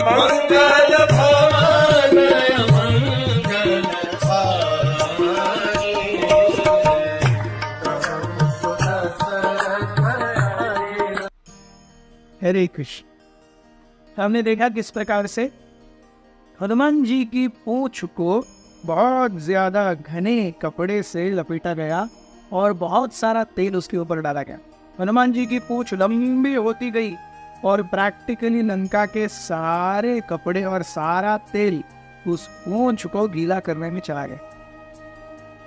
मंगल भवन मंगल हारी। हरे कृष्ण। हमने देखा किस प्रकार से हनुमान जी की पूंछ को बहुत ज्यादा घने कपड़े से लपेटा गया और बहुत सारा तेल उसके ऊपर डाला गया। हनुमान जी की पूंछ लंबी होती गई और प्रैक्टिकली लंका के सारे कपड़े और सारा तेल उस पूंछ को गीला करने में चला गया।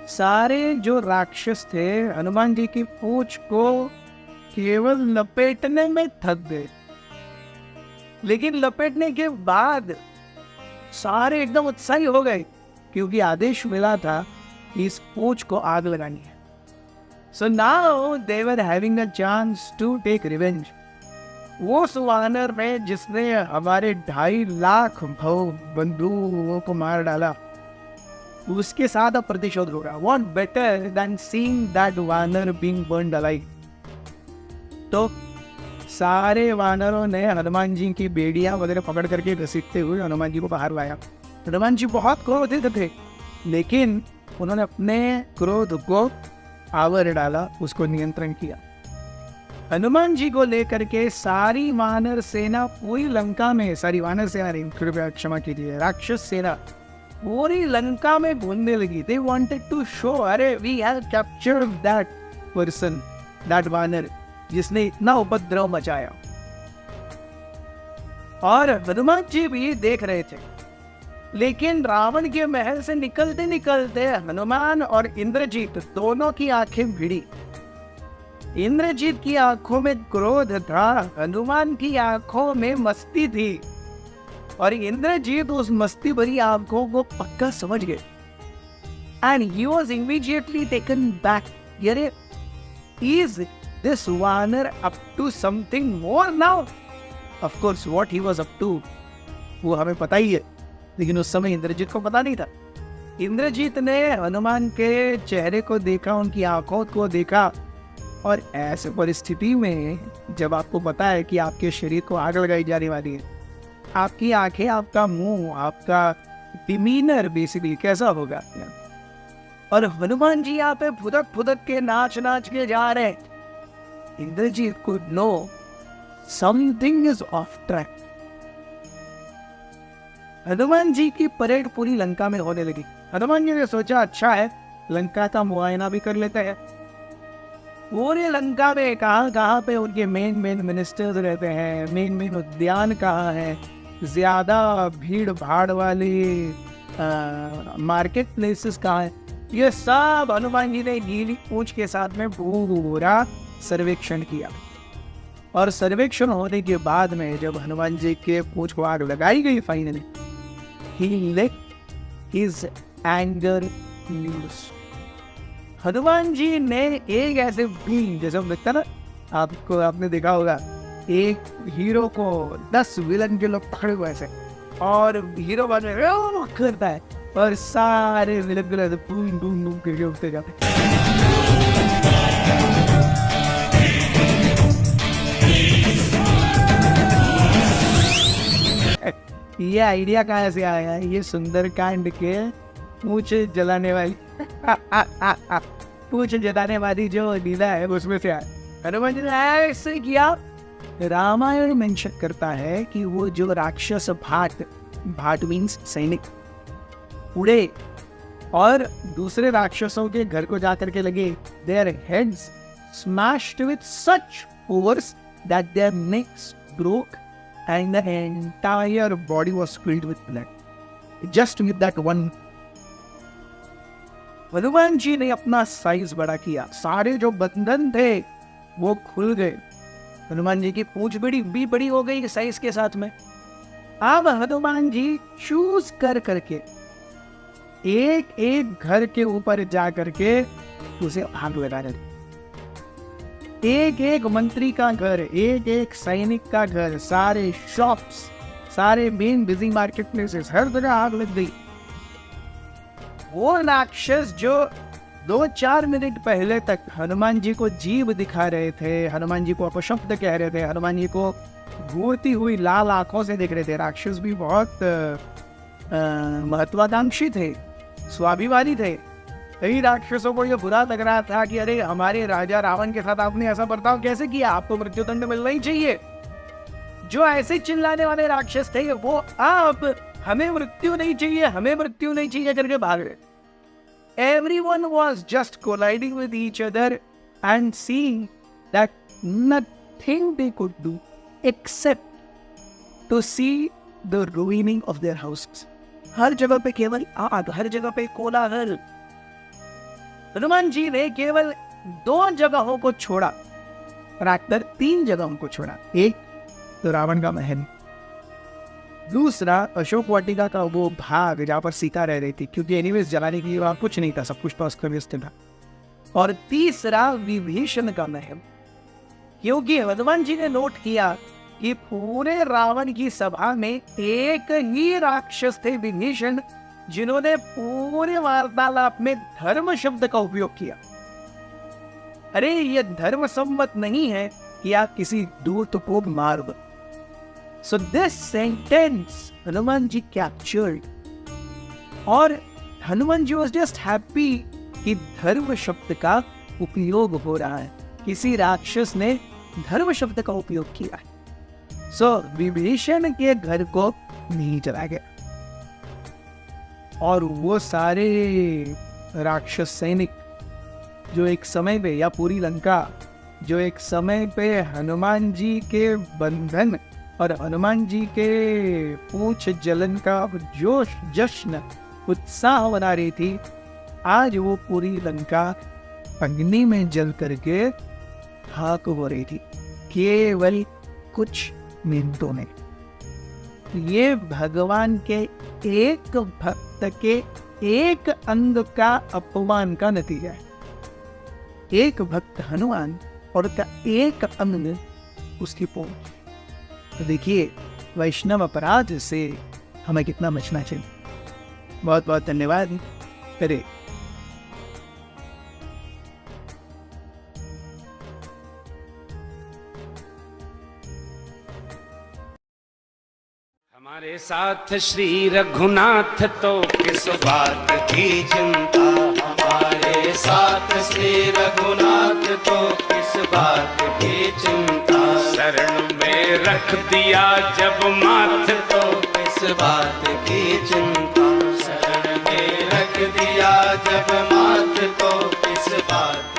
सारे जो राक्षस थे हनुमान जी की पूंछ को केवल लपेटने में थक गए, लेकिन लपेटने के बाद सारे एकदम उत्साही हो गए क्योंकि आदेश मिला था कि इस पूंछ को आग लगानी है। So now they were having a chance to take revenge. वो वानर में जिसने हमारे 2.5 लाख बंधुओं को मार डाला, उसके साथ अब प्रतिशोध होगा। What better than seeing that वानर being burned alive? तो सारे वानरों ने हनुमान जी की बेड़ियां वगैरह पकड़ करके घसीटते हुए हनुमान जी को बाहर लाया। हनुमान जी बहुत क्रोधित थे, लेकिन उन्होंने अपने क्रोध को आवर डाला, उसको नियंत्रण किया। हनुमान जी को लेकर के सारी वानर सेना पूरी लंका में, सारी वानर सेना नहीं, कृपया क्षमा कीजिए, राक्षस सेना पूरी लंका में घूमने लगी। They wanted to show, अरे we have captured that person, that वानर जिसने इतना उपद्रव मचाया। और हनुमान जी भी देख रहे थे, लेकिन रावण के महल से निकलते निकलते हनुमान और इंद्रजीत दोनों की आंखें भिड़ी। इंद्रजीत की आंखों में क्रोध था, हनुमान की आंखों में मस्ती थी, और इंद्रजीत उस मस्ती भरी आंखों को पक्का समझ गए। And he was immediately taken back. अरे इज दिस वानर up to something more now? Of course what he was up to वो हमें पता ही है, लेकिन उस समय इंद्रजीत को पता नहीं था। इंद्रजीत ने हनुमान के चेहरे को देखा, उनकी आंखों को देखा, और ऐसे परिस्थिति में जब आपको पता है कि आपके शरीर को आग लगाई जाने वाली है, आपकी आंखें, आपका मुंह, आपका डिमीनर बेसिकली कैसा होगा? और हनुमान जी यहाँ पे फुदक फुदक के नाच नाच के जा रहे हैं। Indrajit could know something is off track. Hanuman ji की परेड पूरी लंका में होने लगी। हनुमान जी ने सोचा अच्छा है, लंका का मुआयना भी कर लेते हैं। पूरे लंका में कहाँ पे उनके मेन मिनिस्टर्स रहते हैं, मेन उद्यान कहाँ है, ज्यादा भीड़ भाड़ वाली मार्केट प्लेसेस कहाँ है, ये सब हनुमान जी ने नीली पूंछ के साथ में पूरा सर्वेक्षण किया। और सर्वेक्षण होने के बाद में जब हनुमान जी के पूंछ को आग लगाई गई finally, he let his anger loose. Hanuman ji ने एक ऐसे बीन, जैसे हम देखते ना, आपने देखा होगा एक हीरो को 10 विलन के लोग पकड़े हुए ऐसे, और हीरो बाद में करता है और सारे विलन के लोग बूम बूम बूम करके उठते जाते। ये आइडिया कहाँ से आया? ये सुंदरकांड के पूंछ जलाने वाली पूंछ जलाने वाली जो लीला है उसमें से आया। हनुमान जी ने ऐसे किया। रामायण मेंशन करता है कि वो जो राक्षस भाट मीन्स सैनिक उड़े और दूसरे राक्षसों के घर को जाकर के लगे, their heads smashed with such force that their necks broke and the entire body was filled with blood. Just with that one. Hanuman ji ने अपना साइज बड़ा किया, सारे जो बंधन थे वो खुल गए। हनुमान जी की पूंछ बड़ी हो गई साइज के साथ में। अब हनुमान जी चूज कर करके एक एक घर के ऊपर जा करके उसे आग लगा रहे। एक एक मंत्री का घर, एक एक सैनिक का घर, सारे शॉप्स, सारे मेन बिजी मार्केट प्लेसेस, हर जगह आग लग गई। वो राक्षस जो 2-4 मिनट पहले तक हनुमान जी को जीव दिखा रहे थे, हनुमान जी को अपशब्द कह रहे थे, हनुमान जी को घूरती हुई लाल आंखों से देख रहे थे। राक्षस भी बहुत महत्वाकांक्षी थे, स्वाभिमानी थे। कई राक्षसों को यह बुरा लग रहा था कि अरे हमारे राजा रावण के साथ आपने ऐसा बर्ताव कैसे किया, आपको मृत्युदंड मिलना ही चाहिए। जो ऐसे चिल्लाने वाले राक्षस थे वो अब हमें मृत्यु नहीं चाहिए, हमें मृत्यु नहीं चाहिए करके भाग रहे। Everyone was just colliding with each other and seeing that nothing they could do except to see the ruining of their houses. हर जगह पे केवल आग, हर जगह पे कोलाहल। हनुमान जी ने केवल 2 जगहों को छोड़ा, राक्षस 3 जगहों को छोड़ा। एक तो रावण का महल, दूसरा अशोक वाटिका का वो भाग जहाँ पर सीता रह रही थी, क्योंकि एनीवेज जलाने के लिए वहाँ कुछ नहीं था, सब कुछ तो अस्त-व्यस्त था। और तीसरा विभीषण का महल, क्योंकि हनुमान जी ने नोट किया कि पूरे रावण की सभा में एक ही राक्षस थे, विभीषण, जिन्होंने पूरे वार्तालाप में धर्म शब्द का उपयोग किया। अरे ये धर्म सम्मत नहीं है कि आप किसी दूत को मार दो। So this sentence Hanuman ji captured, और Hanuman ji was just happy कि धर्म शब्द का उपयोग हो रहा है, किसी राक्षस ने धर्म शब्द का उपयोग किया है। So विभीषण के घर को नहीं चला गया, और वो सारे राक्षस सैनिक जो एक समय पे, या पूरी लंका जो एक समय पे हनुमान जी के बंधन और हनुमान जी के पूछ जलन का जोश, जश्न, उत्साह बना रही थी, आज वो पूरी लंका अग्नि में जल करके खाक हो रही थी, केवल कुछ मिनटों में। ये भगवान के एक भक्त के एक अंग का अपमान का नतीजा है। एक भक्त हनुमान और उसका एक अंग उसकी पहुंच। तो देखिए वैष्णव अपराध से हमें कितना बचना चाहिए। बहुत बहुत धन्यवाद। करे हमारे साथ श्री रघुनाथ तो किस बात की चिंता, हमारे साथ श्री रघुनाथ तो किस बात की चिंता, शरण में रख दिया जब माथ तो किस बात की चिंता, शरण में रख दिया जब माथ तो किस बात